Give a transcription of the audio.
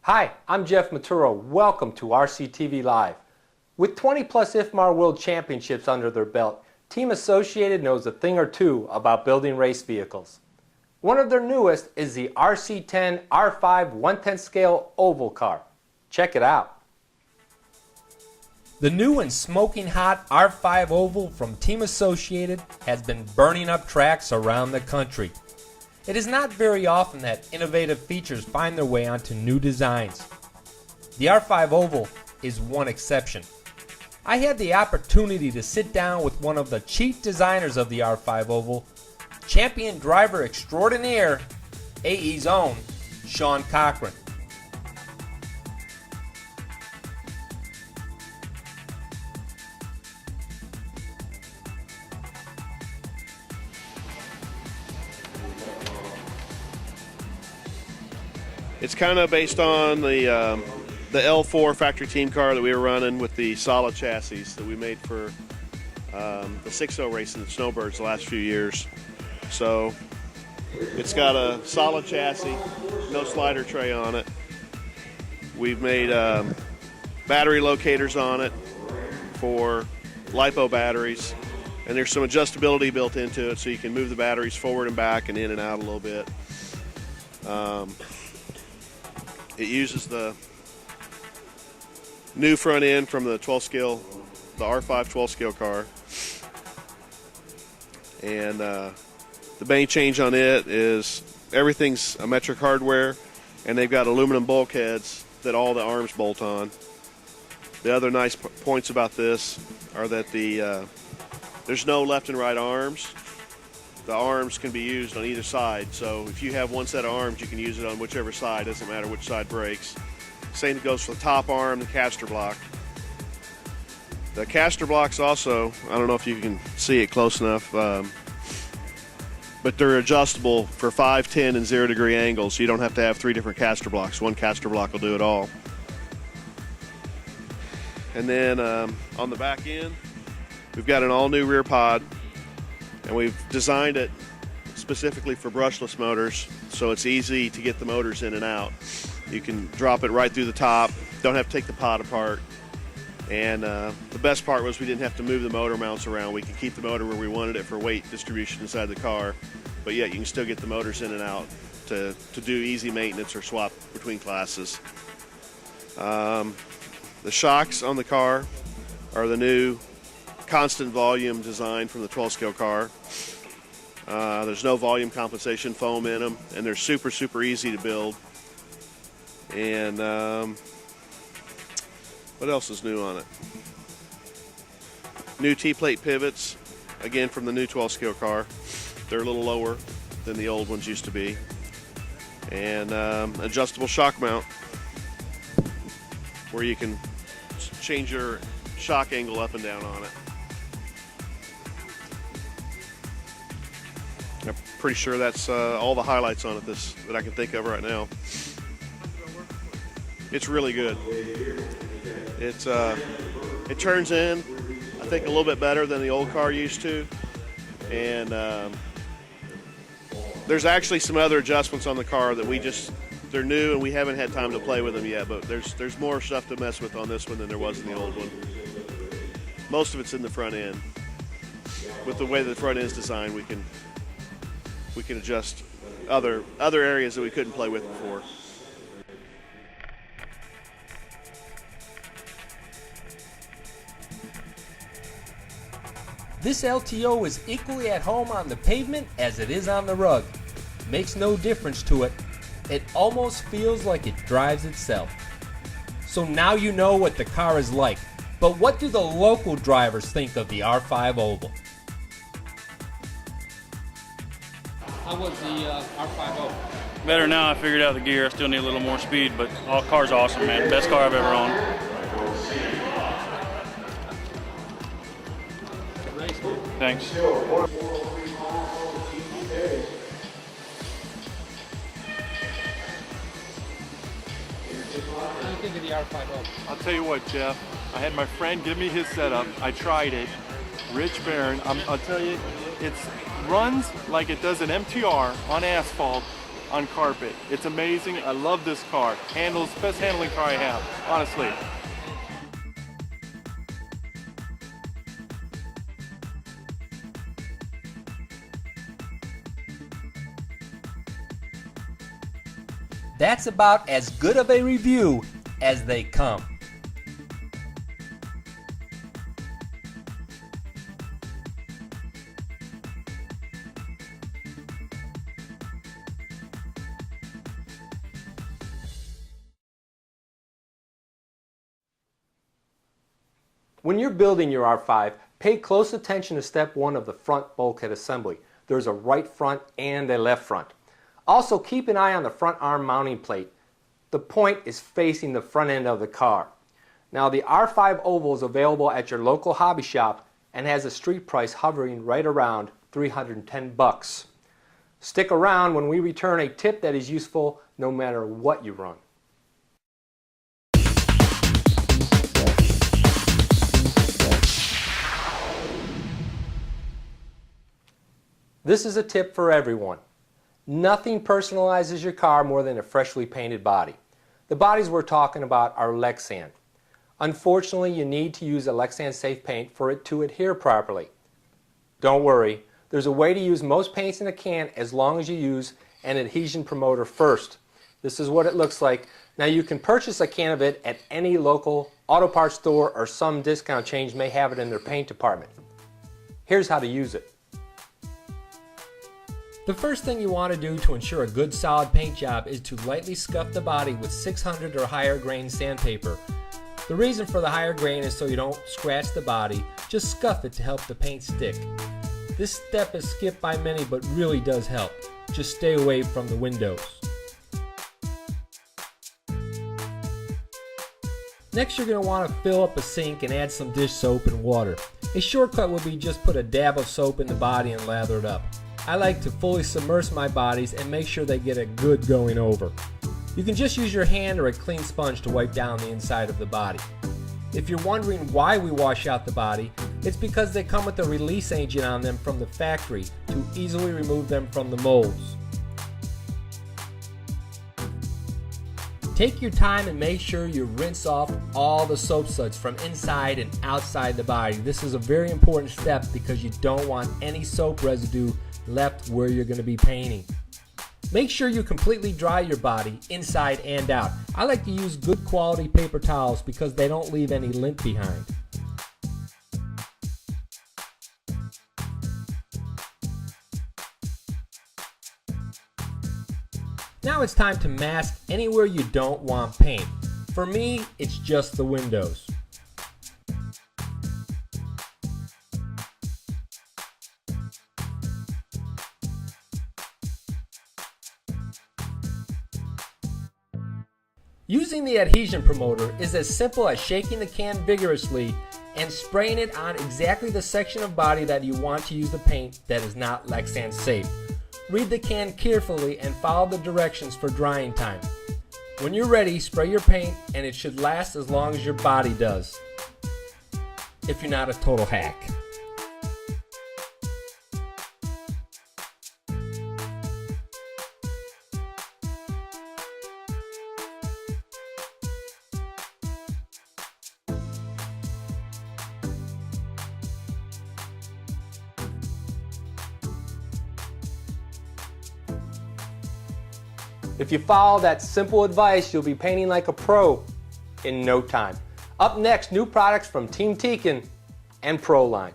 Hi, I'm Jeff Maturo. Welcome to RCTV Live. With 20 plus IFMAR World Championships under their belt, Team Associated knows a thing or two about building race vehicles. One of their newest is the RC10 R5 1/10 scale oval car. Check it out. The new and smoking hot R5 oval from Team Associated has been burning up tracks around the country. It is not very often that innovative features find their way onto new designs. The R5 Oval is one exception. I had the opportunity to sit down with one of the chief designers of the R5 Oval, champion driver extraordinaire, AE's own, Sean Cochran. It's kind of based on the L4 factory team car that we were running with the solid chassis that we made for the 6.0 race in the Snowbirds the last few years. So it's got a solid chassis, no slider tray on it. We've made battery locators on it for LiPo batteries, and there's some adjustability built into it so you can move the batteries forward and back and in and out a little bit. It uses the new front end from the 12 scale, the R5 12 scale car. And the main change on it is everything's a metric hardware, and they've got aluminum bulkheads that all the arms bolt on. The other nice points about this are that there's no left and right arms. The arms can be used on either side, so if you have one set of arms, you can use it on whichever side, doesn't matter which side breaks. Same goes for the top arm, the caster block. The caster blocks also, I don't know if you can see it close enough, but they're adjustable for 5, 10, and 0 degree angles, so you don't have to have 3 different caster blocks. One caster block will do it all. And then on the back end, we've got an all-new rear pod. And we've designed it specifically for brushless motors, so it's easy to get the motors in and out. You can drop it right through the top, don't have to take the pod apart. And the best part was we didn't have to move the motor mounts around. We could keep the motor where we wanted it for weight distribution inside the car, but yet you can still get the motors in and out to do easy maintenance or swap between classes. The shocks on the car are the new constant volume design from the 12 scale car. There's no volume compensation foam in them, and they're super easy to build. And what else is new on it? New T-plate pivots, again from the new 12 scale car. They're a little lower than the old ones used to be. And adjustable shock mount where you can change your shock angle up and down on it. I'm pretty sure that's all the highlights on it that I can think of right now. It's really good. It turns in, I think, a little bit better than the old car used to. And there's actually some other adjustments on the car that they're new and we haven't had time to play with them yet, but there's more stuff to mess with on this one than there was in the old one. Most of it's in the front end. With the way the front end is designed, we can adjust other areas that we couldn't play with before. This LTO is equally at home on the pavement as it is on the rug. Makes no difference to it. It almost feels like it drives itself. So now you know what the car is like. But what do the local drivers think of the R5 Oval? How was the R5 Oval? Better now. I figured out the gear. I still need a little more speed, but all car's awesome, man. Best car I've ever owned. Thanks. What do you think of the R5 Oval? I'll tell you what, Jeff. I had my friend give me his setup. I tried it. Rich Barron. I'll tell you, it runs like it does an MTR on asphalt on carpet. It's amazing. I love this car. Best handling car I have, honestly. That's about as good of a review as they come. When you're building your R5, pay close attention to step 1 of the front bulkhead assembly. There's a right front and a left front. Also, keep an eye on the front arm mounting plate. The point is facing the front end of the car. Now, the R5 Oval is available at your local hobby shop and has a street price hovering right around $310. Stick around when we return a tip that is useful no matter what you run. This is a tip for everyone. Nothing personalizes your car more than a freshly painted body. The bodies we're talking about are Lexan. Unfortunately, you need to use a Lexan safe paint for it to adhere properly. Don't worry, there's a way to use most paints in a can as long as you use an adhesion promoter first. This is what it looks like. Now, you can purchase a can of it at any local auto parts store, or some discount chains may have it in their paint department. Here's how to use it. The first thing you want to do to ensure a good solid paint job is to lightly scuff the body with 600 or higher grain sandpaper. The reason for the higher grain is so you don't scratch the body, just scuff it to help the paint stick. This step is skipped by many but really does help. Just stay away from the windows. Next, you're going to want to fill up a sink and add some dish soap and water. A shortcut would be just put a dab of soap in the body and lather it up. I like to fully submerge my bodies and make sure they get a good going over. You can just use your hand or a clean sponge to wipe down the inside of the body. If you're wondering why we wash out the body, it's because they come with a release agent on them from the factory to easily remove them from the molds. Take your time and make sure you rinse off all the soap suds from inside and outside the body. This is a very important step because you don't want any soap residue left where you're going to be painting. Make sure you completely dry your body inside and out. I like to use good quality paper towels because they don't leave any lint behind. Now it's time to mask anywhere you don't want paint. For me, it's just the windows. Using the adhesion promoter is as simple as shaking the can vigorously and spraying it on exactly the section of body that you want to use the paint that is not Lexan safe. Read the can carefully and follow the directions for drying time. When you're ready, spray your paint and it should last as long as your body does, if you're not a total hack. If you follow that simple advice, you'll be painting like a pro in no time. Up next, new products from Team Tekin and Proline.